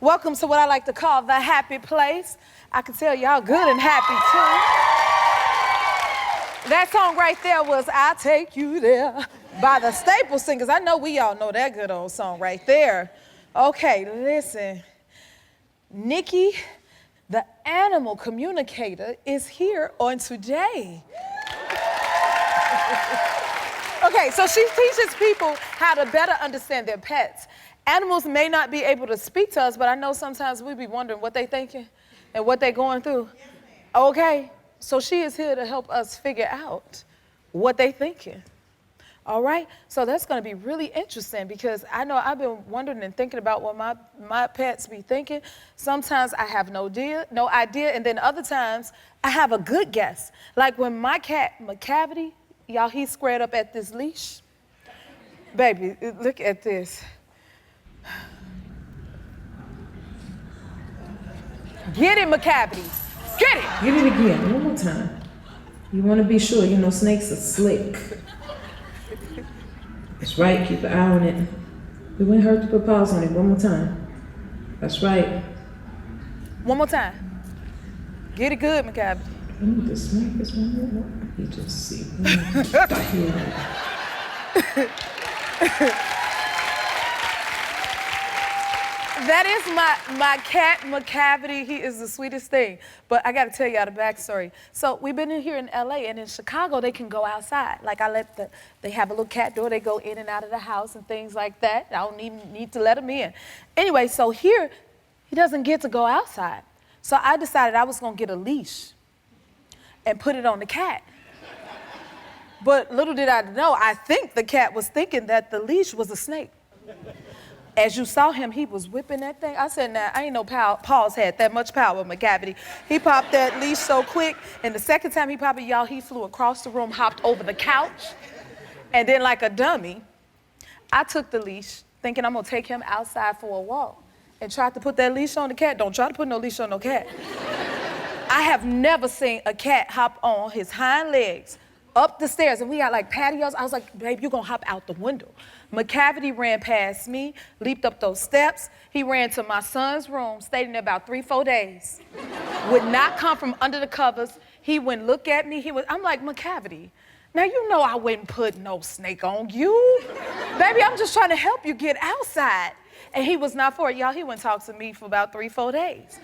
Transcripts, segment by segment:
Welcome to what I like to call the happy place. I can tell y'all good and happy too. That song right there was "I'll Take You There" by the Staple Singers. I know we all know that good old song right there. Okay, listen. Nikki, the animal communicator, is here on today. Okay, so she teaches people how to better understand their pets. Animals may not be able to speak to us, but I know sometimes we be wondering what they thinking and what they going through. Okay, so she is here to help us figure out what they thinking. All right, so that's gonna be really interesting because I know I've been wondering and thinking about what my pets be thinking. Sometimes I have no idea, and then other times I have a good guess. Like when my cat, Macavity, y'all, he's squared up at this leash. Baby, look at this. Get it, Macavity. Get it. Get it again, one more time. You want to be sure, you know, snakes are slick. That's right, keep an eye on it. It wouldn't hurt to put paws on it, one more time. That's right. One more time. Get it good, Macavity. Ooh, the snake is one more. You just see. That is my cat, Macavity. He is the sweetest thing. But I gotta tell y'all the backstory. So we've been in here in LA, and in Chicago, they can go outside. Like they have a little cat door, they go in and out of the house and things like that. I don't even need to let him in. Anyway, so here, he doesn't get to go outside. So I decided I was gonna get a leash and put it on the cat. But little did I know, I think the cat was thinking that the leash was a snake. As you saw him, he was whipping that thing. I said, nah, I ain't no paws had that much power, Macavity. He popped that leash so quick, and the second time he popped it, y'all, he flew across the room, hopped over the couch, and then like a dummy, I took the leash, thinking I'm gonna take him outside for a walk, and tried to put that leash on the cat. Don't try to put no leash on no cat. I have never seen a cat hop on his hind legs, up the stairs, and we got like patios. I was like, babe, you're gonna hop out the window. Macavity ran past me, leaped up those steps. He ran to my son's room, stayed in there about 3-4 days. Would not come from under the covers. He wouldn't look at me. I'm like, Macavity, now you know I wouldn't put no snake on you. Baby, I'm just trying to help you get outside. And he was not for it. Y'all, he wouldn't talk to me for about 3-4 days.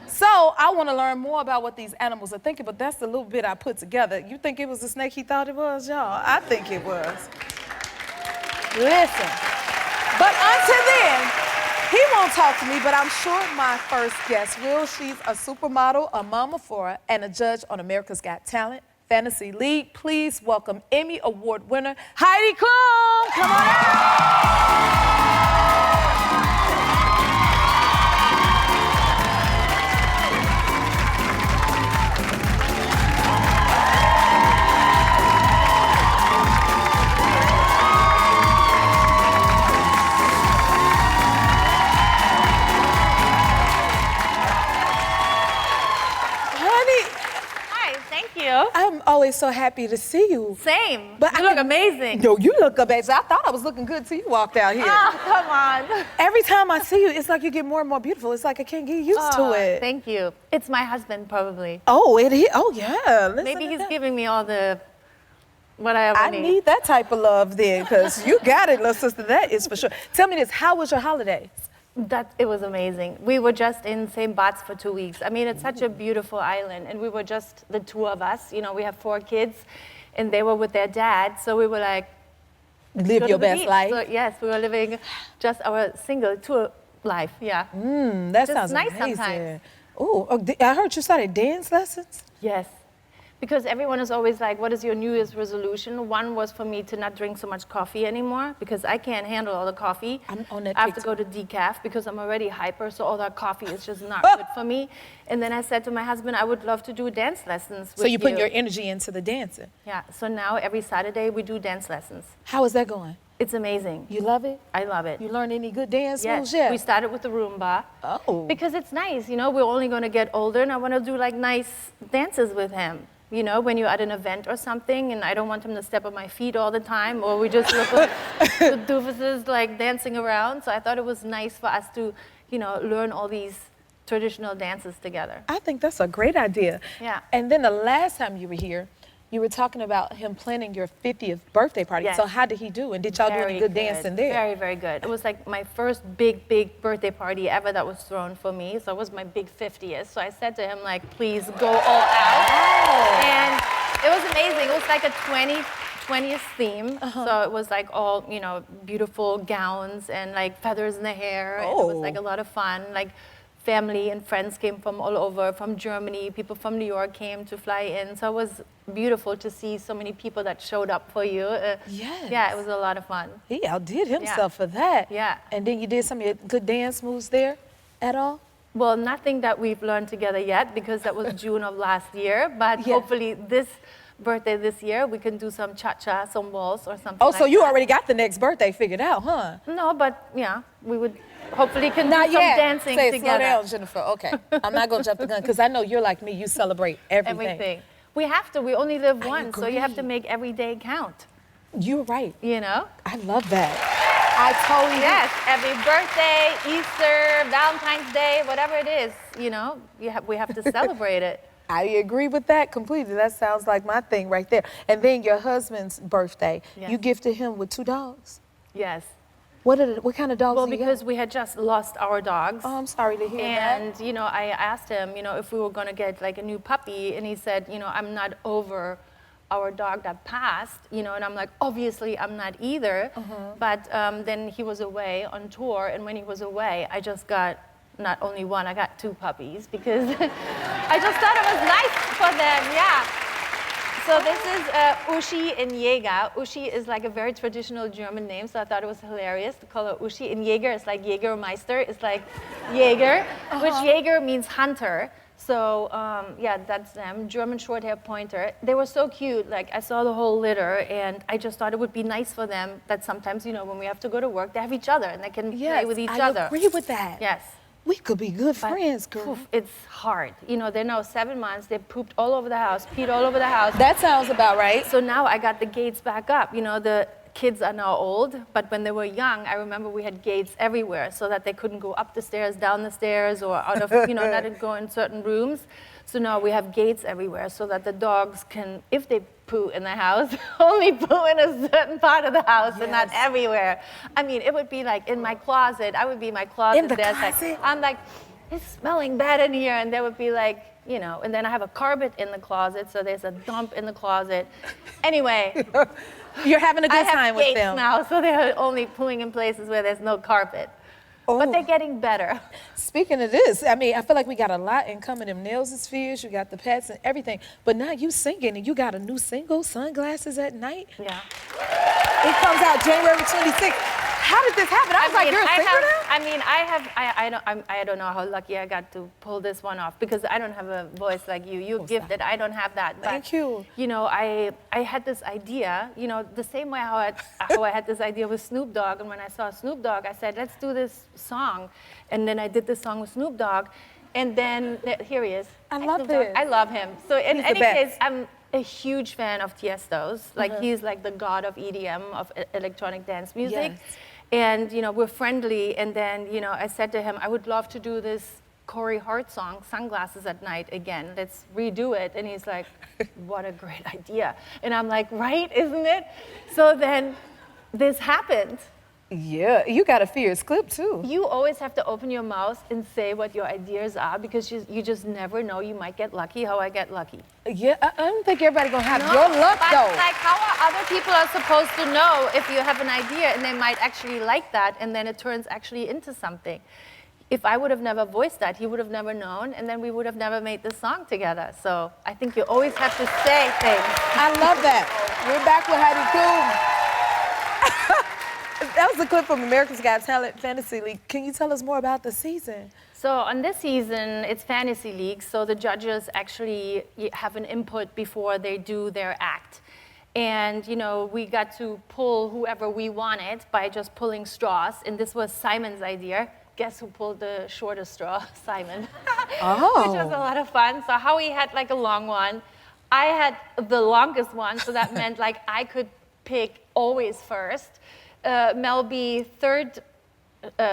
So I want to learn more about what these animals are thinking, but that's the little bit I put together. You think it was the snake he thought it was, y'all? I think it was. Listen, but until then, he won't talk to me, but I'm sure my first guest will. She's a supermodel, a mama for, and a judge on America's Got Talent Fantasy League. Please welcome Emmy Award winner, Heidi Klum. Come on out. I'm always so happy to see you. Same. But you look amazing. No, you look amazing. I thought I was looking good till you walked out here. Oh, come on. Every time I see you, it's like you get more and more beautiful. It's like I can't get used to it. Thank you. It's my husband, probably. Oh, oh yeah. Maybe he's giving me all the what I need. I need that type of love then, because you got it, little sister. That is for sure. Tell me this, how was your holidays? It was amazing. We were just in St. Bart's for 2 weeks. I mean, it's such a beautiful island, and we were just the two of us. You know, we have 4 kids, and they were with their dad, so we were like, live your best life. So, yes, we were living just our single tour life. Yeah. That just sounds nice amazing. Sometimes. Oh, I heard you started dance lessons. Yes. Because everyone is always like, what is your New Year's resolution? One was for me to not drink so much coffee anymore because I can't handle all the coffee. I'm on that I have to go to decaf because I'm already hyper, so all that coffee is just not good for me. And then I said to my husband, I would love to do dance lessons with So you put your energy into the dancing. Yeah, so now every Saturday we do dance lessons. How is that going? It's amazing. You love it? I love it. You learn any good dance moves Yes, yet? we started with the Roomba. Oh. Because it's nice, you know, we're only gonna get older and I wanna do like nice dances with him. You know, when you're at an event or something, and I don't want him to step on my feet all the time, or we just look like the doofuses like dancing around. So I thought it was nice for us to learn all these traditional dances together. I think that's a great idea. Yeah. And then the last time you were here, you were talking about him planning your 50th birthday party. Yes. So how did he do? And did y'all do any good dancing there? Very, very good. It was like my first big birthday party ever that was thrown for me. So it was my big 50th. So I said to him, like, please go all out. Oh. And it was amazing. It was like a 20th theme. So it was like all, beautiful gowns and like feathers in the hair. And it was like a lot of fun. Like family and friends came from all over, from Germany. People from New York came to fly in. So it was beautiful to see so many people that showed up for you. Yes. Yeah, it was a lot of fun. He outdid himself for that. Yeah. And then you did some of your good dance moves there at all? Well, nothing that we've learned together yet because that was June of last year. But hopefully this birthday this year, we can do some cha-cha, some waltz or something Oh, so like you that. already got the next birthday figured out, huh? No, but yeah, we would hopefully can Not do some yet. dancing Say, together. slow down, Jennifer. Okay. I'm not going to jump the gun because I know you're like me. You celebrate everything. Everything. We have to. We only live I once, so you have to agree. make every day count. You're right. I love that. I totally Yes, every birthday, Easter, Valentine's Day, whatever it is, we have to celebrate it. I agree with that completely. That sounds like my thing right there. And then your husband's birthday, Yes. you gifted him with 2 dogs. Yes. What kind of dogs Well, do you because got? we had just lost our dogs. Oh, I'm sorry to hear that. And, I asked him, if we were going to get like a new puppy, and he said, I'm not over our dog that passed, and I'm like, obviously I'm not either. But then he was away on tour, and when he was away, I just got not only one, I got 2 puppies because I just thought it was nice for them, yeah. So this is Uschi and Jäger. Uschi is like a very traditional German name, so I thought it was hilarious to call her Uschi. And Jäger is like Jägermeister, it's like Jäger, which Jäger means hunter. So that's them, German short hair pointer. They were so cute, like I saw the whole litter and I just thought it would be nice for them that sometimes, when we have to go to work, they have each other and they can play with each other. I agree with that. Yes. We could be good But, friends, girl. poof, it's hard. They're now 7 months, they pooped all over the house, peed all over the house. That sounds about right. So now I got the gates back up. The kids are now old, but when they were young, I remember we had gates everywhere so that they couldn't go up the stairs, down the stairs, or out of, not to go in certain rooms. So now we have gates everywhere so that the dogs can, if they poo in the house, only poo in a certain part of the house and not everywhere. I mean, it would be like in my closet. I would be in my closet. In the There's closet? Like, I'm like, it's smelling bad in here. And they would be like, and then I have a carpet in the closet, so there's a dump in the closet. Anyway. You're having a good I time have with gates them. now, so they're only pooing in places where there's no carpet. But they're getting better. Speaking of this, I feel like we got a lot in common. Them nails is fierce, you got the pets and everything. But now you singing and you got a new single, Sunglasses at Night. Yeah. It comes out January 26th. How did this happen? I was like, you're a singer now? I don't know how lucky I got to pull this one off because I don't have a voice like you. You're gifted. I don't have that. But, Thank you. I had this idea, the same way how I had this idea with Snoop Dogg. And when I saw Snoop Dogg, I said, let's do this song. And then I did this song with Snoop Dogg. And then, here he is. I Hi, love Snoop Dogg. this. I love him. So in He's the any best. case, I'm a huge fan of Tiesto's. Like, he's like the god of EDM, of electronic dance music. Yes. And, we're friendly. And then, I said to him, I would love to do this Corey Hart song, Sunglasses at Night, again. Let's redo it. And he's like, what a great idea. And I'm like, right, isn't it? So then this happened. Yeah, you got a fierce clip too. You always have to open your mouth and say what your ideas are because you just never know. You might get lucky how I get lucky. Yeah, I don't think everybody gonna have your luck but though. like how are other people are supposed to know if you have an idea and they might actually like that and then it turns actually into something? If I would have never voiced that, he would have never known and then we would have never made this song together. So I think you always have to say things. I love that. We're back with Heidi Klum. That was a clip from America's Got Talent Fantasy League. Can you tell us more about the season? So on this season, it's Fantasy League, so the judges actually have an input before they do their act. And, we got to pull whoever we wanted by just pulling straws, and this was Simon's idea. Guess who pulled the shortest straw? Simon. Oh. Which was a lot of fun. So Howie had like a long one. I had the longest one, so that meant like I could pick always first. Mel B third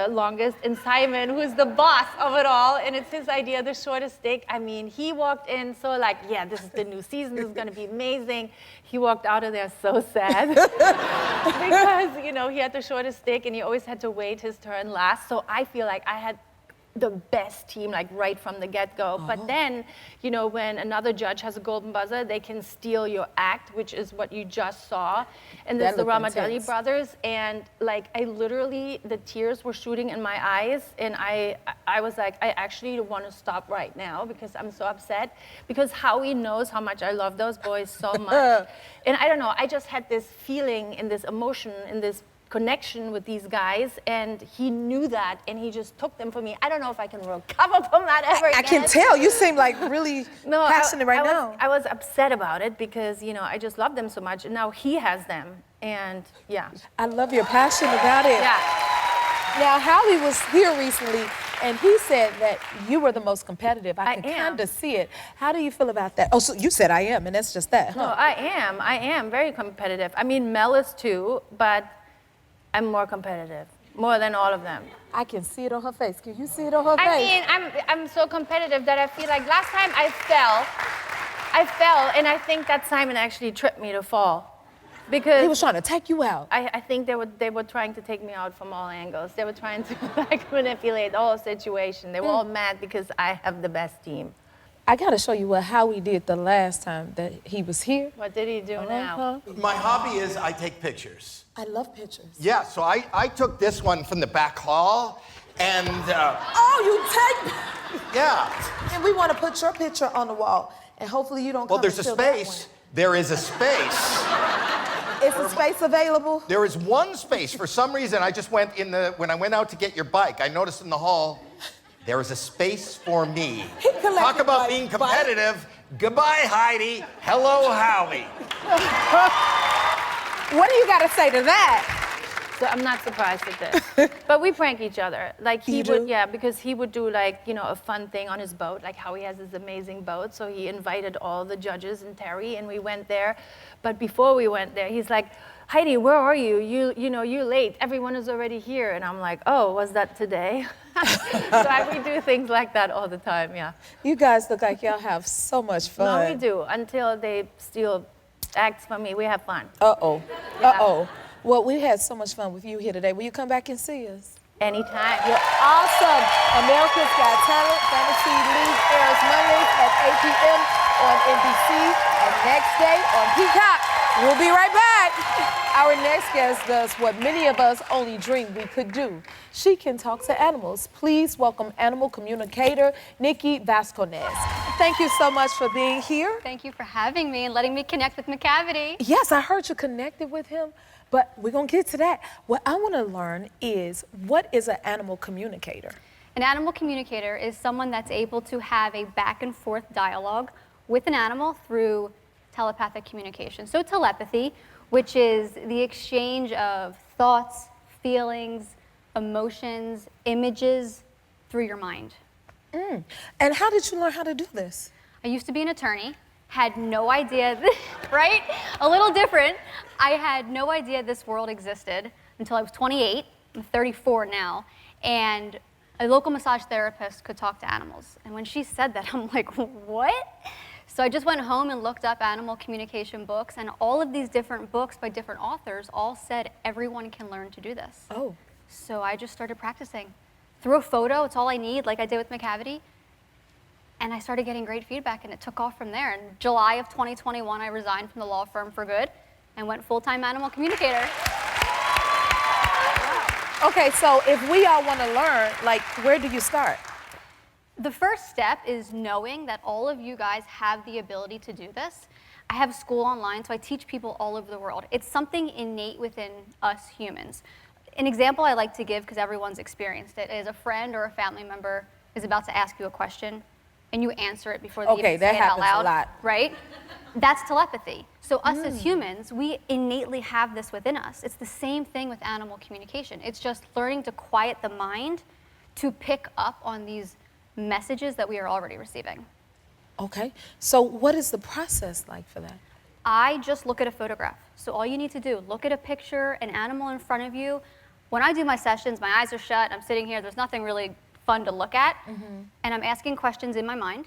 longest, and Simon, who's the boss of it all, and it's his idea, the shortest steak. I mean, he walked in so like, yeah, this is the new season, this is gonna be amazing. He walked out of there so sad because, you know, he had the shortest steak and he always had to wait his turn last. So I feel like I had the best team, like right from the get-go. But then, you know, when another judge has a golden buzzer, they can steal your act, which is what you just saw. And this is the Ramadani brothers, and like I literally, the tears were shooting in my eyes, and I was like, I actually want to stop right now because I'm so upset, because Howie knows how much I love those boys so much. And I don't know, I just had this feeling and this emotion and this connection with these guys, and he knew that, and he just took them for me. I don't know if I can recover from that ever again. I can tell. You seem like really passionate right now. I was upset about it because, you know, I just love them so much, and now he has them, and yeah. I love your passion about it. Yeah. Now, Howie was here recently, and he said that you were the most competitive. I can am. kind of see it. How do you feel about that? Oh, so you said I am, and that's just that, huh? No, I am very competitive. I mean, Mel is too, but I'm more competitive, more than all of them. I can see it on her face. Can you see it on her face? I mean, I'm so competitive that I feel like last time I fell, and I think that Simon actually tripped me to fall. Because he was trying to take you out. I think they were trying to take me out from all angles. They were trying to like manipulate the whole situation. They were all mad because I have the best team. I gotta show you what Howie did the last time that he was here. What did he do now? My hobby is I take pictures. I love pictures. Yeah, so I took this one from the back hall, and Oh, you take. yeah. And we want to put your picture on the wall, and hopefully you don't. Well, there's a space. There is a space. Is the space available? There is one space. For some reason, I just went when I went out to get your bike, I noticed in the hall, there is a space for me. Talk about being competitive. Goodbye, Heidi. Hello, Howie. What do you got to say to that? So I'm not surprised at this. But we prank each other. Like he You would, do? yeah, because he would do like, you know, a fun thing on his boat, like how he has this amazing boat. So he invited all the judges and Terry, and we went there. But before we went there, he's like, Heidi, where are you? You know, you're late. Everyone is already here. And I'm like, oh, was that today? So we do things like that all the time, yeah. You guys look like y'all have so much fun. No, we do. Until they steal acts from me, we have fun. Uh-oh. Yeah. Uh-oh. Well, we had so much fun with you here today. Will you come back and see us? Anytime. You're awesome. America's Got Talent. Fantasy League airs Mondays at 8 p.m. on NBC and next day on Peacock. We'll be right back. Our next guest does what many of us only dreamed we could do. She can talk to animals. Please welcome animal communicator, Nikki Vasconez. Thank you so much for being here. Thank you for having me and letting me connect with Macavity. Yes, I heard you connected with him, but we're gonna get to that. What I wanna learn is, what is an animal communicator? An animal communicator is someone that's able to have a back and forth dialogue with an animal through telepathic communication. So telepathy, which is the exchange of thoughts, feelings, emotions, images through your mind. And how did you learn how to do this? I used to be an attorney, had no idea, right? A little different. I had no idea this world existed until I was 28. I'm 34 now. And a local massage therapist could talk to animals. And when she said that, I'm like, what? So I just went home and looked up animal communication books, and all of these different books by different authors all said everyone can learn to do this. Oh. So I just started practicing. Through a photo, it's all I need, like I did with Macavity. And I started getting great feedback, and it took off from there. In July of 2021, I resigned from the law firm for good and went full-time animal communicator. Okay, so if we all want to learn, like, where do you start? The first step is knowing that all of you guys have the ability to do this. I have school online, so I teach people all over the world. It's something innate within us humans. An example I like to give, because everyone's experienced it, is a friend or a family member is about to ask you a question, and you answer it before they even say it out loud. Okay, that happens a lot. Right? That's telepathy. So us as humans, we innately have this within us. It's the same thing with animal communication. It's just learning to quiet the mind to pick up on these messages that we are already receiving. Okay, so what is the process like for that? I just look at a photograph. So all you need to do, look at a picture, an animal in front of you. when I do my sessions, my eyes are shut, I'm sitting here, there's nothing really fun to look at, and I'm asking questions in my mind,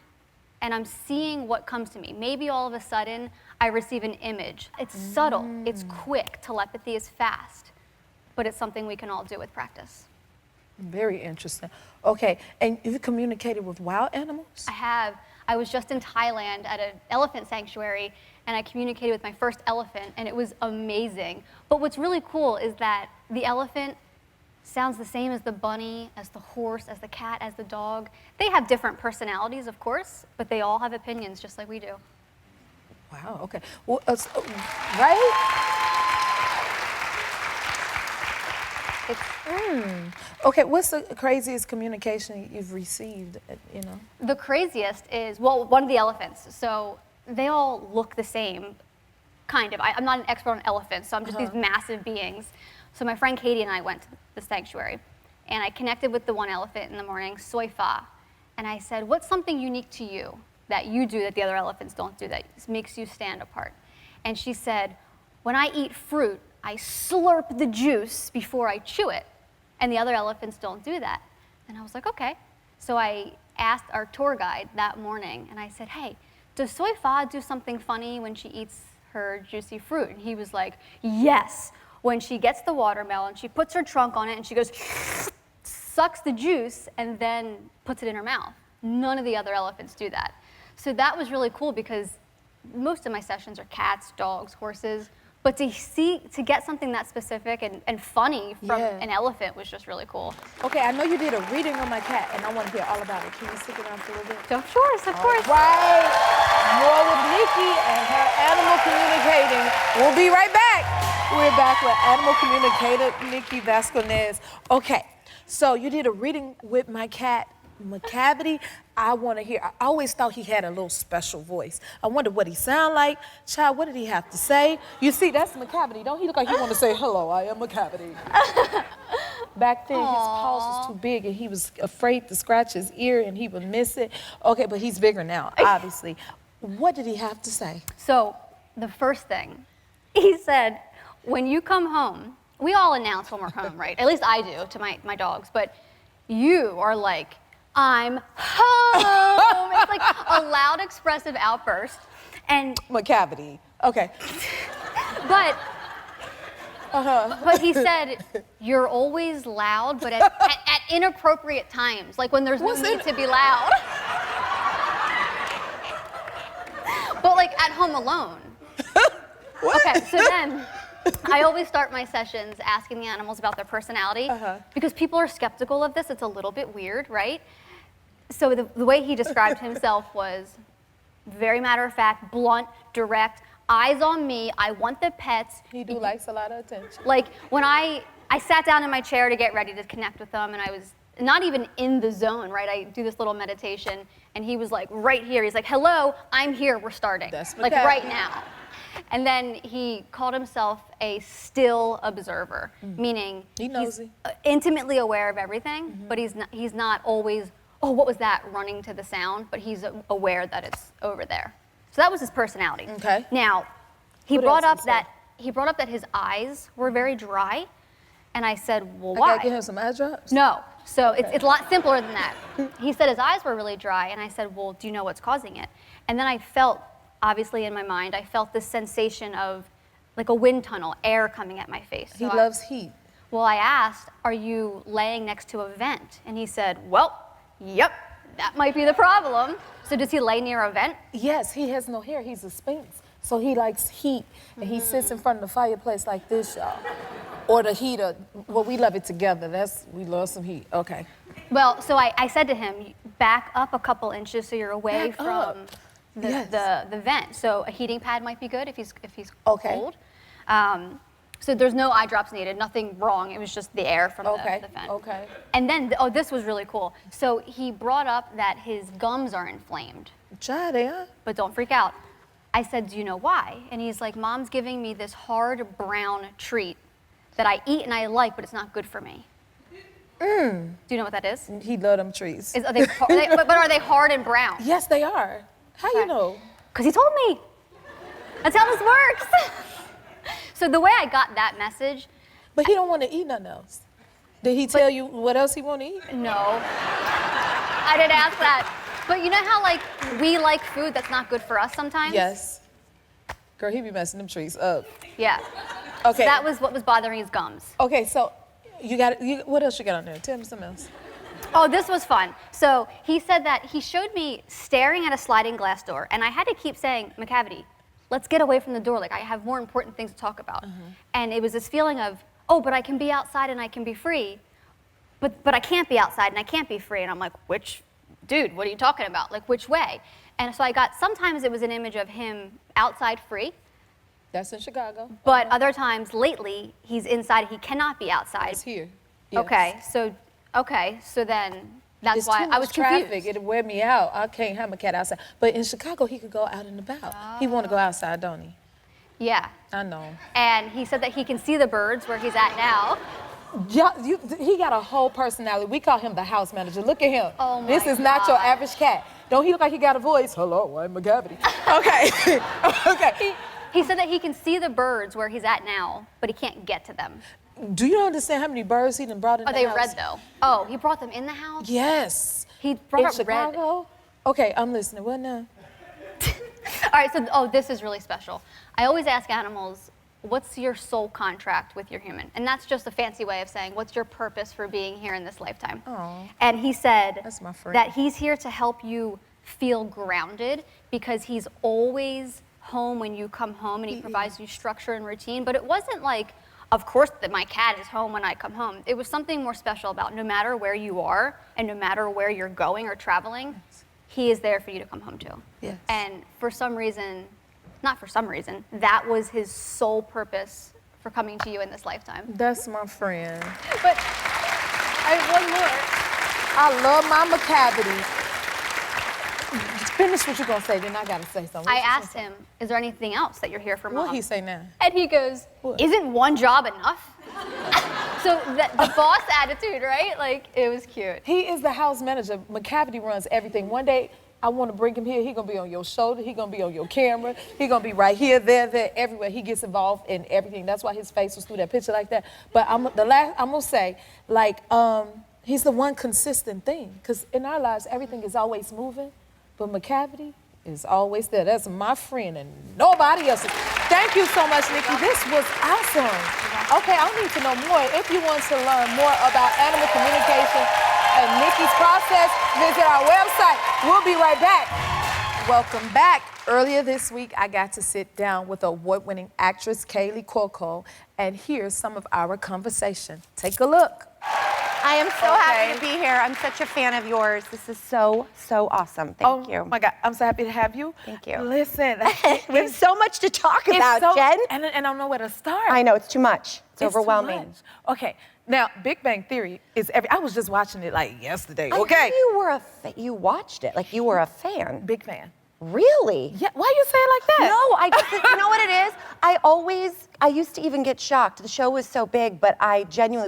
and I'm seeing what comes to me. Maybe all of a sudden, I receive an image. It's subtle, it's quick, telepathy is fast, but it's something we can all do with practice. Very interesting. Okay, and you've communicated with wild animals? I have. I was just in Thailand at an elephant sanctuary, and I communicated with my first elephant, and it was amazing. But what's really cool is that the elephant sounds the same as the bunny, as the horse, as the cat, as the dog. They have different personalities, of course, but they all have opinions just like we do. Wow, okay. Well, right? Okay, what's the craziest communication you've received, you know? The craziest is, well, one of the elephants. So they all look the same, kind of. I'm not an expert on elephants, so I'm just these massive beings. So my friend Katie and I went to the sanctuary, and I connected with the one elephant in the morning, Soifa, and I said, what's something unique to you that you do that the other elephants don't do that makes you stand apart? And she said, when I eat fruit, I slurp the juice before I chew it, and the other elephants don't do that. And I was like, okay. So I asked our tour guide that morning, and I said, hey, does Soifa do something funny when she eats her juicy fruit? And he was like, yes. When she gets the watermelon, she puts her trunk on it, and she goes, sucks the juice, and then puts it in her mouth. None of the other elephants do that. So that was really cool because most of my sessions are cats, dogs, horses, but to get something that specific and funny from an elephant was just really cool. Okay, I know you did a reading on my cat, and I want to hear all about it. Can you stick around for a little bit? Of course, of course. Right. More with Nikki and her animal communicating. We'll be right back. We're back with animal communicator Nikki Vasconez. Okay, so you did a reading with my cat, Macavity. I want to hear. I always thought he had a little special voice. I wonder what he sound like. Child, what did he have to say? You see, that's Macavity. Don't he look like he want to say, hello, I am Macavity. Back then, his paws was too big, and he was afraid to scratch his ear, and he would miss it. Okay, but he's bigger now, obviously. What did he have to say? So the first thing, he said, when you come home, we all announce when we're home, right? At least I do to my dogs, but you are like, I'm home. It's like a loud, expressive outburst. And Macavity. Okay. But he said, you're always loud, but at inappropriate times, like when there's no need to be loud. But like at home alone. Okay, so then I always start my sessions asking the animals about their personality because people are skeptical of this. It's a little bit weird, right? So the way he described himself was very matter of fact, blunt, direct, eyes on me. I want the pets. He likes a lot of attention. Like when I sat down in my chair to get ready to connect with them, and I was not even in the zone, right? I do this little meditation, and he was like right here. He's like, hello, I'm here, we're starting. That's like right now. And then he called himself a still observer, meaning he's intimately aware of everything, but he's not always, oh, what was that, running to the sound, but he's aware that it's over there. So that was his personality. Okay. Now, he brought up that his eyes were very dry, and I said, well, why? I gotta give him some eye drops? No. So it's a lot simpler than that. He said his eyes were really dry, and I said, well, do you know what's causing it? And then I felt, obviously in my mind, I felt this sensation of like a wind tunnel, air coming at my face. He loves heat. Well, I asked, are you laying next to a vent? And he said, well, yep, that might be the problem. So does he lay near a vent? Yes, he has no hair. He's a Sphinx. So he likes heat, and he sits in front of the fireplace like this, y'all. Or the heater. Well, we love it together. We love some heat. Okay. Well, so I said to him, back up a couple inches so you're away from the vent. So a heating pad might be good if he's cold. So there's no eye drops needed, nothing wrong. It was just the air from the vent. Okay. And then, this was really cool. So he brought up that his gums are inflamed. But don't freak out. I said, do you know why? And he's like, Mom's giving me this hard brown treat that I eat and I like, but it's not good for me. Do you know what that is? He loves them trees. But are they hard and brown? Yes, they are. How you know? Because he told me. That's how this works. So the way I got that message. But he don't want to eat nothing else. Did he tell you what else he want to eat? No. I didn't ask that. But you know how, like, we like food that's not good for us sometimes? Yes. Girl, he be messing them trees up. Yeah. Okay. So that was what was bothering his gums. Okay, so what else you got on there? Tell me something else. Oh, this was fun. So he said that he showed me staring at a sliding glass door, and I had to keep saying, Macavity, let's get away from the door. Like, I have more important things to talk about. And it was this feeling of, oh, but I can be outside and I can be free, but I can't be outside and I can't be free. And I'm like, dude, what are you talking about? Like, which way? And so sometimes it was an image of him outside free, That's in Chicago. but other times lately, he's inside, he cannot be outside. It's here. Yes. Okay, so then that's It's why too I was much traffic. confused. It'll wear me out. I can't have my cat outside. But in Chicago, he could go out and about. He want to go outside, don't he? Yeah. I know. And he said that he can see the birds where he's at now. Yeah, he got a whole personality. We call him the house manager. Look at him. Oh my This is not your God. average cat. Don't he look like he got a voice? Hello, I'm Macavity. Okay. Okay. He said that he can see the birds where he's at now, but he can't get to them. Do you understand how many birds he done brought in Are the they house? red though? Oh, he brought them in the house? Yes. He brought In up red. Chicago? Okay, I'm listening. What now? All right, so this is really special. I always ask animals, what's your soul contract with your human? And that's just a fancy way of saying, what's your purpose for being here in this lifetime? Aw. And he said That's my friend. that he's here to help you feel grounded because he's always home when you come home and he provides you structure and routine. But it wasn't like, of course, that my cat is home when I come home. It was something more special about no matter where you are and no matter where you're going or traveling, he is there for you to come home to. Yes. And not for some reason, that was his sole purpose for coming to you in this lifetime. That's my friend. But I have one more. I love my Macavity. Finish what you're gonna say, then I gotta say something. I asked him, is there anything else that you're here for, Mom? What he say now? And he goes, What? isn't one job enough? So the boss attitude, right? Like, it was cute. He is the house manager. Macavity runs everything. One day, I want to bring him here. He gonna be on your shoulder. He gonna be on your camera. He gonna be right here, there, everywhere. He gets involved in everything. That's why his face was through that picture like that. But I'm gonna say, like, he's the one consistent thing. Because in our lives, everything is always moving. But Macavity is always there. That's my friend and nobody else's. Thank you so much, Nikki. This was awesome. Okay, I need to know more. If you want to learn more about animal communication and Nikki's process, visit our website. We'll be right back. Welcome back. Earlier this week, I got to sit down with award-winning actress Kaylee Coo and hear some of our conversation. Take a look. I am so happy to be here. I'm such a fan of yours. This is so awesome. Thank you. Oh my God, I'm so happy to have you. Thank you. Listen, We have so much to talk about, Jen. And I don't know where to start. I know, it's too much. It's too overwhelming. much. Okay, now Big Bang Theory is I was just watching it like yesterday. I Okay, heard you watched it, like you were a fan. big fan. Really? Yeah, why you say it like that? No, you know what it is? I used to even get shocked. The show was so big, but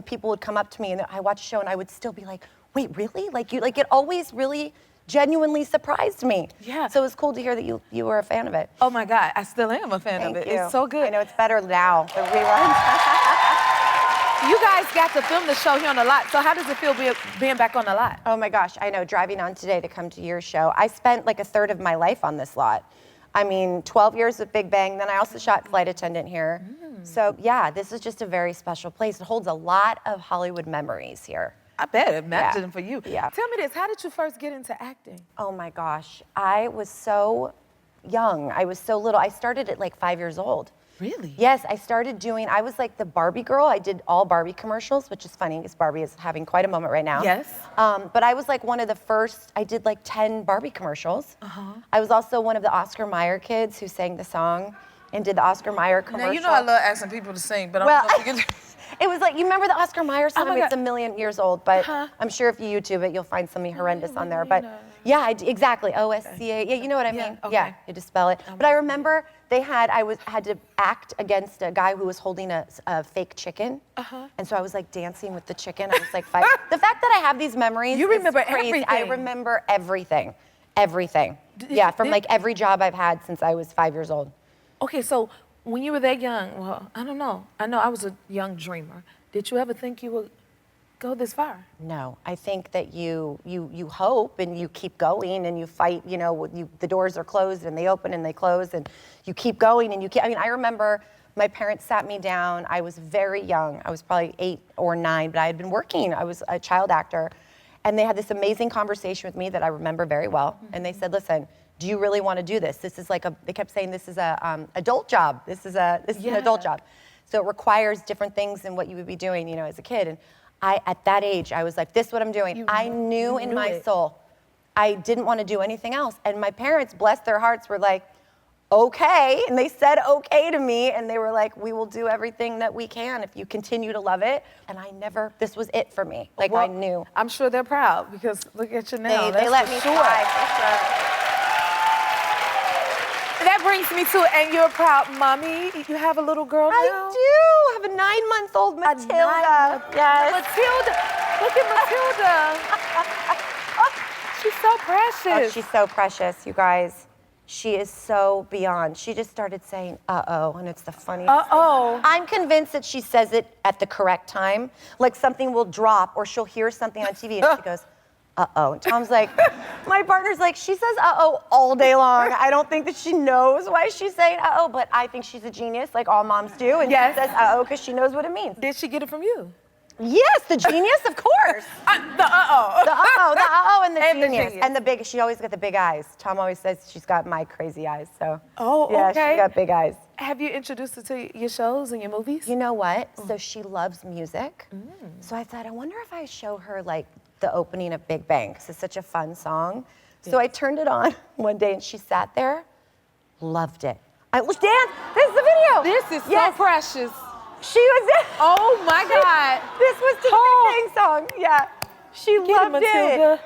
people would come up to me and I watch a show and I would still be like, wait, really? It always really genuinely surprised me. Yeah. So it was cool to hear that you were a fan of it. Oh my God, I still am a fan Thank of it. you. It's so good. I know it's better now, the reruns. You guys got to film the show here on the lot. So how does it feel being back on the lot? Oh my gosh, I know, driving on today to come to your show. I spent like a third of my life on this lot. I mean, 12 years with Big Bang, then I also shot Flight Attendant here. So yeah, this is just a very special place. It holds a lot of Hollywood memories here. I bet, imagine for you. Yeah. Tell me this, how did you first get into acting? Oh my gosh, I was so young. I was so little. I started at like 5 years old. Really? Yes, I was like the Barbie girl. I did all Barbie commercials, which is funny because Barbie is having quite a moment right now. Yes. But I was like one of the first, I did like 10 Barbie commercials. I was also one of the Oscar Mayer kids who sang the song and did the Oscar Mayer commercial. Now, you know I love asking people to sing, but Well, I don't know if you can... it was like, you remember the Oscar Mayer song? my It's God. a million years old, but I'm sure if you YouTube it, you'll find something horrendous on there. But yeah, exactly, OSCA. Yeah, you know what I mean? okay. Yeah, you just spell it. But I remember I had to act against a guy who was holding a fake chicken. And so I was like dancing with the chicken. I was like 5. The fact that I have these memories You remember is crazy. I everything. remember everything. Everything. Yeah, from like every job I've had since I was 5 years old. Okay, so when you were that young, well, I don't know. I know I was a young dreamer. Did you ever think you would go this far. No, I think that you hope and you keep going and you fight. You know, the doors are closed and they open and they close and you keep going and you keep. I mean, I remember my parents sat me down. I was very young. I was probably 8 or 9, but I had been working. I was a child actor, and they had this amazing conversation with me that I remember very well. And they said, "Listen, do you really want to do this? This is like they kept saying this is a adult job. This is an adult job, so it requires different things than what you would be doing, you know, as a kid." And at that age, I was like, this is what I'm doing. I knew in my soul, I didn't want to do anything else. And my parents, bless their hearts, were like, okay. And they said okay to me. And they were like, we will do everything that we can if you continue to love it. And this was it for me. Like, I knew. I'm sure they're proud because look at you now. They let me fly, for sure. That brings me to, and you're a proud mommy. You have a little girl now? I do. I have a 9-month-old Matilda. Yes. Matilda. Look at Matilda. She's so precious. Oh, she's so precious, you guys. She is so beyond. She just started saying, uh-oh, and it's the funniest. Uh-oh. I'm convinced that she says it at the correct time. Like something will drop or she'll hear something on TV and she goes, uh-oh. And Tom's like, my partner's like, she says uh-oh all day long. I don't think that she knows why she's saying uh-oh, but I think she's a genius, like all moms do. And she says uh-oh because she knows what it means. Did she get it from you? Yes, the genius, of course. The uh-oh. The uh-oh and the And the genius. genius. And the big, she always got the big eyes. Tom always says she's got my crazy eyes, so. Oh, yeah, okay. she got big eyes. Have you introduced her to your shows and your movies? You know what? So she loves music. So I thought, I wonder if I show her like the opening of Big Bang, because it's such a fun song. So I turned it on one day and she sat there, loved it. Dan, this is the video. This is so precious. She was in. Oh my God. This was the Big Bang song. Yeah. She loved Matilda. it.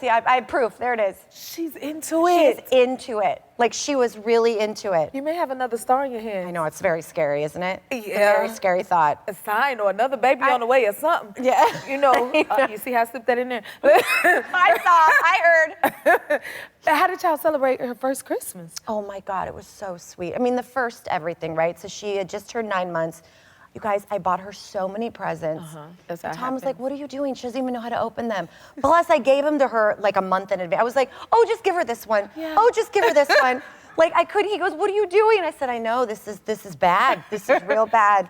See, I have proof. There it is. She's into it. She's into it. Like she was really into it. You may have another star in your hand. I know, it's very scary, isn't it? It's a Yeah. very scary thought. A sign or another baby on the way or something. Yeah. You know, you see how I slipped that in there? I heard. How did y'all celebrate her first Christmas? Oh my God, it was so sweet. I mean, the first everything, right? So she had just turned 9 months. You guys, I bought her so many presents. That's how it Tom was like, happens. what are you doing? She doesn't even know how to open them. Plus, I gave them to her like a month in advance. I was like, oh, just give her this one. Yeah. Oh, just give her this one. Like, I couldn't. He goes, what are you doing? I said, I know, this is bad. This is real bad.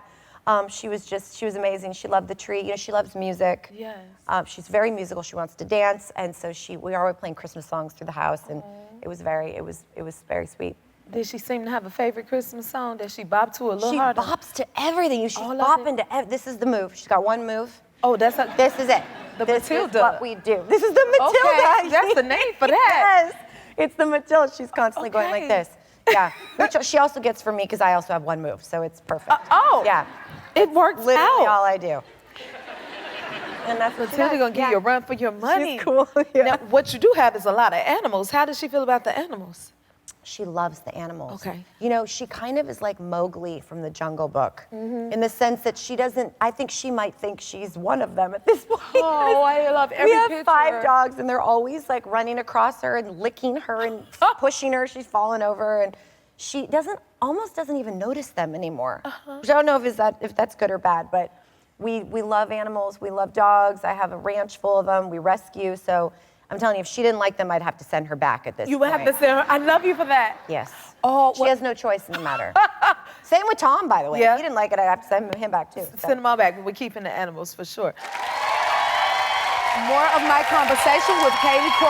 She was amazing. She loved the tree. You know, she loves music. Yes. She's very musical. She wants to dance. And so we were always playing Christmas songs through the house. And it was very sweet. Did she seem to have a favorite Christmas song that she bopped to a little She harder? bops to everything. She's All of bopping to this is the move. She's got one move. Oh, that's a... This is it. The this Matilda. is what we do. This is the Matilda. Okay, that's the name for that. Yes, it's the Matilda. She's constantly going like this. Yeah, which she also gets from me because I also have one move, so it's perfect. Yeah, It works literally out. all I do. And that's what Matilda gonna give you a run for your money. She's cool. Yeah. Now, what you do have is a lot of animals. How does she feel about the animals? She loves the animals. Okay. You know, she kind of is like Mowgli from the Jungle Book, in the sense that she doesn't, I think she might think she's one of them at this point. Oh, I love every We have picture. 5 dogs and they're always like running across her and licking her and pushing her. She's falling over and she almost doesn't even notice them anymore. Which I don't know if that's good or bad, but we love animals, we love dogs. I have a ranch full of them, we rescue, so I'm telling you, if she didn't like them, I'd have to send her back at this You would point. have to send her. I love you for that. Yes. Oh, she has no choice in the matter. Same with Tom, by the way. Yeah. If he didn't like it, I'd have to send him back too. Send them all back, but we're keeping the animals for sure. More of my conversation with Kaylee Coo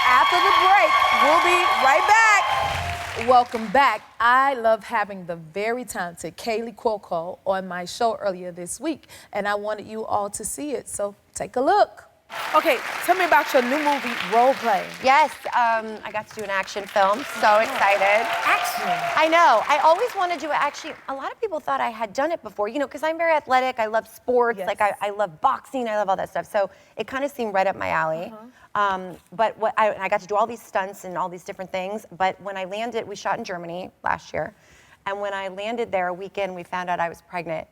after the break. We'll be right back. Welcome back. I love having the very talented Kaylee Coo on my show earlier this week, and I wanted you all to see it, so take a look. Okay, tell me about your new movie, Role Play. Yes, I got to do an action film. So excited. Action. I know. I always want to do it. Actually, a lot of people thought I had done it before, you know, because I'm very athletic. I love sports. Yes. Like, I love boxing. I love all that stuff. So it kind of seemed right up my alley. But I got to do all these stunts and all these different things. But when I landed, we shot in Germany last year. And when I landed there a week in, we found out I was pregnant.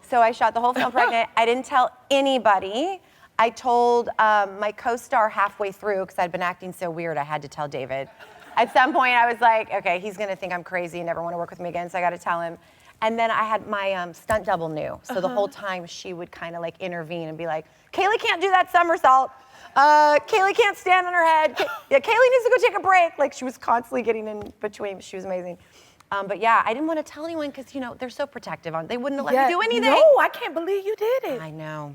So I shot the whole film pregnant. I didn't tell anybody. I told my co-star halfway through, because I'd been acting so weird, I had to tell David. At some point, I was like, okay, he's gonna think I'm crazy and never wanna work with me again, so I gotta tell him. And then I had my stunt double knew. So the whole time she would kind of like intervene and be like, Kaylee can't do that somersault. Kaylee can't stand on her head. Yeah, Kaylee needs to go take a break. Like she was constantly getting in between. She was amazing. But yeah, I didn't want to tell anyone because, you know, they're so protective. They wouldn't let me do anything. No, I can't believe you did it. I know.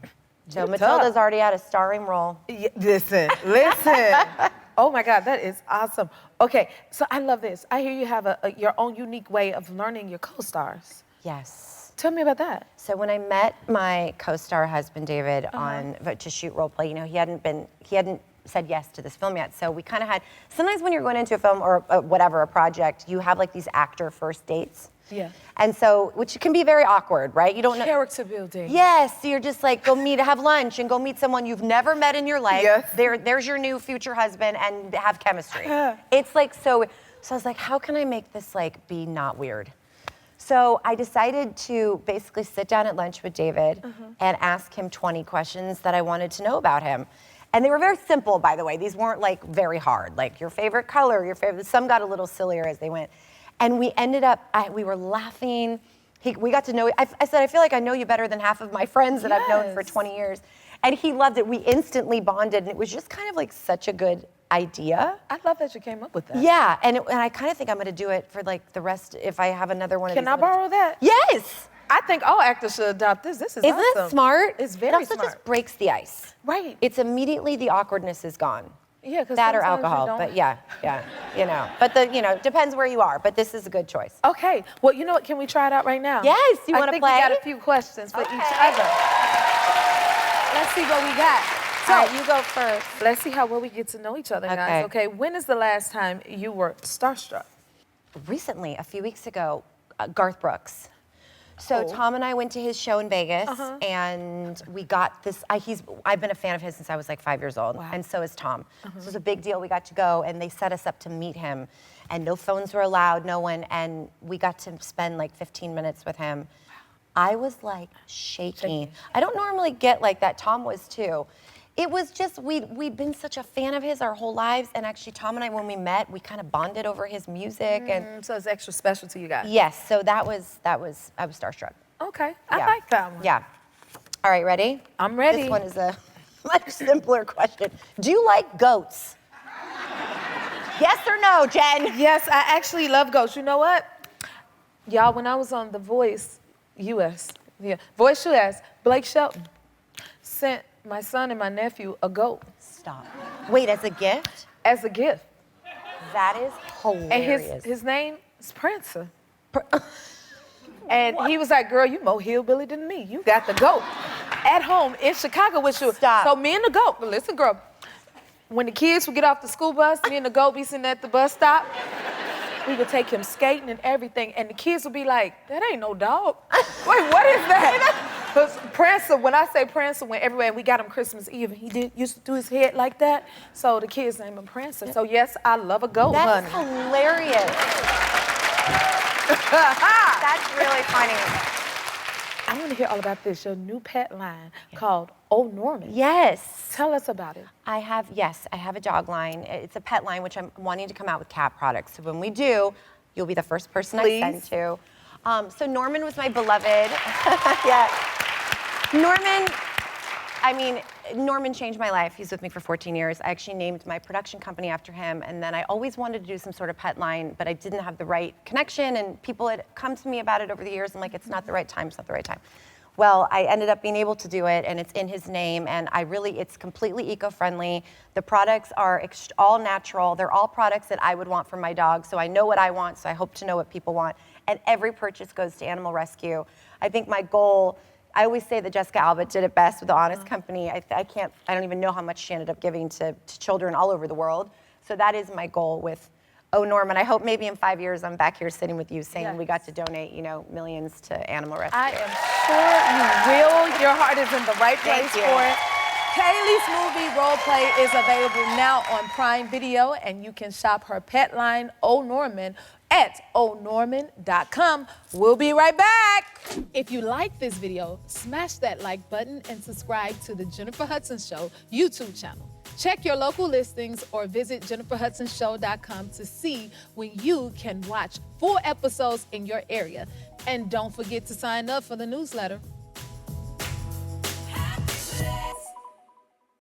So Matilda's already had a starring role. Yeah, listen. Oh my God, that is awesome. Okay, so I love this. I hear you have your own unique way of learning your co-stars. Yes. Tell me about that. So when I met my co-star husband David to shoot role play, you know, he hadn't said yes to this film yet. So we kind of had, sometimes when you're going into a film or whatever, a project, you have like these actor first dates. Yeah. And so, which can be very awkward, right? You don't know. Character building. Yes, so you're just like, have lunch and go meet someone you've never met in your life. Yes. There's your new future husband and have chemistry. It's like, so I was like, how can I make this like be not weird? So I decided to basically sit down at lunch with David and ask him 20 questions that I wanted to know about him. And they were very simple, by the way. These weren't like very hard, like your favorite color, some got a little sillier as they went. And we ended up, we were laughing. We got to know, I said, I feel like I know you better than half of my friends that I've known for 20 years. And he loved it. We instantly bonded, and it was just kind of like such a good idea. I love that you came up with that. Yeah, and I kind of think I'm gonna do it for like the rest, if I have another one of these. Can I borrow that? Yes! I think all actors should adopt this. This is Isn't awesome. it smart? It's very smart. It also smart. just breaks the ice. Right. It's immediately the awkwardness is gone. Yeah, because that or alcohol, but yeah, you know. But depends where you are, but this is a good choice. Okay, well, you know what, can we try it out right now? Yes, you want to play? I think we got a few questions for each other. Let's see what we got. So, all right, you go first. Let's see how well we get to know each other, guys. Okay, when is the last time you were starstruck? Recently, a few weeks ago, Garth Brooks. So Tom and I went to his show in Vegas, and we got this. I've been a fan of his since I was like 5 years old, and so is Tom. So it was a big deal. We got to go, and they set us up to meet him, and no phones were allowed, no one, and we got to spend like 15 minutes with him. I was like shaking. I don't normally get like that. Tom was too. It was just, we'd been such a fan of his our whole lives, and actually Tom and I, when we met, we kind of bonded over his music. And so it's extra special to you guys. yes, so I was starstruck. Okay, I like that one. Yeah. All right, ready? I'm ready. This one is a much simpler question. Do you like goats? Yes or no, Jen? Yes, I actually love goats. You know what? Y'all, when I was on The Voice Voice US, Blake Shelton sent my son and my nephew a goat. Stop. Wait, as a gift? As a gift. That is hilarious. And his name is Prancer. And he was like, girl, you more hillbilly than me. You got the goat at home in Chicago with you. Stop. So me and the goat, but listen, girl, when the kids would get off the school bus, me and the goat be sitting at the bus stop. We would take him skating and everything, and the kids would be like, that ain't no dog. Wait, what is that? Because Prancer, when I say Prancer, went everywhere, and we got him Christmas Eve, and he used to do his head like that, so the kids named him Prancer. So yes, I love a goat, That's honey. hilarious. That's really funny. I want to hear all about this, your new pet line called Oh Norman. Yes. Tell us about it. I have a dog line. It's a pet line, which I'm wanting to come out with cat products. So when we do, you'll be the first person I send to. So Norman was my beloved. Yeah. Norman changed my life. He's with me for 14 years. I actually named my production company after him, and then I always wanted to do some sort of pet line, but I didn't have the right connection, and people had come to me about it over the years. I'm like, it's not the right time, it's not the right time. Well, I ended up being able to do it, and it's in his name, and it's completely eco-friendly. The products are all natural. They're all products that I would want for my dog, so I know what I want, so I hope to know what people want. And every purchase goes to animal rescue. I think my goal, I always say that Jessica Alba did it best with The Honest Company. I don't even know how much she ended up giving to children all over the world. So that is my goal with Oh Norman. I hope maybe in 5 years I'm back here sitting with you saying we got to donate, millions to animal rescue. I am sure you will. Your heart is in the right place for it. Kaylee's movie Role Play is available now on Prime Video, and you can shop her pet line, Oh Norman, at ohnorman.com. We'll be right back. If you like this video, smash that like button and subscribe to the Jennifer Hudson Show YouTube channel. Check your local listings or visit JenniferHudsonShow.com to see when you can watch full episodes in your area. And don't forget to sign up for the newsletter.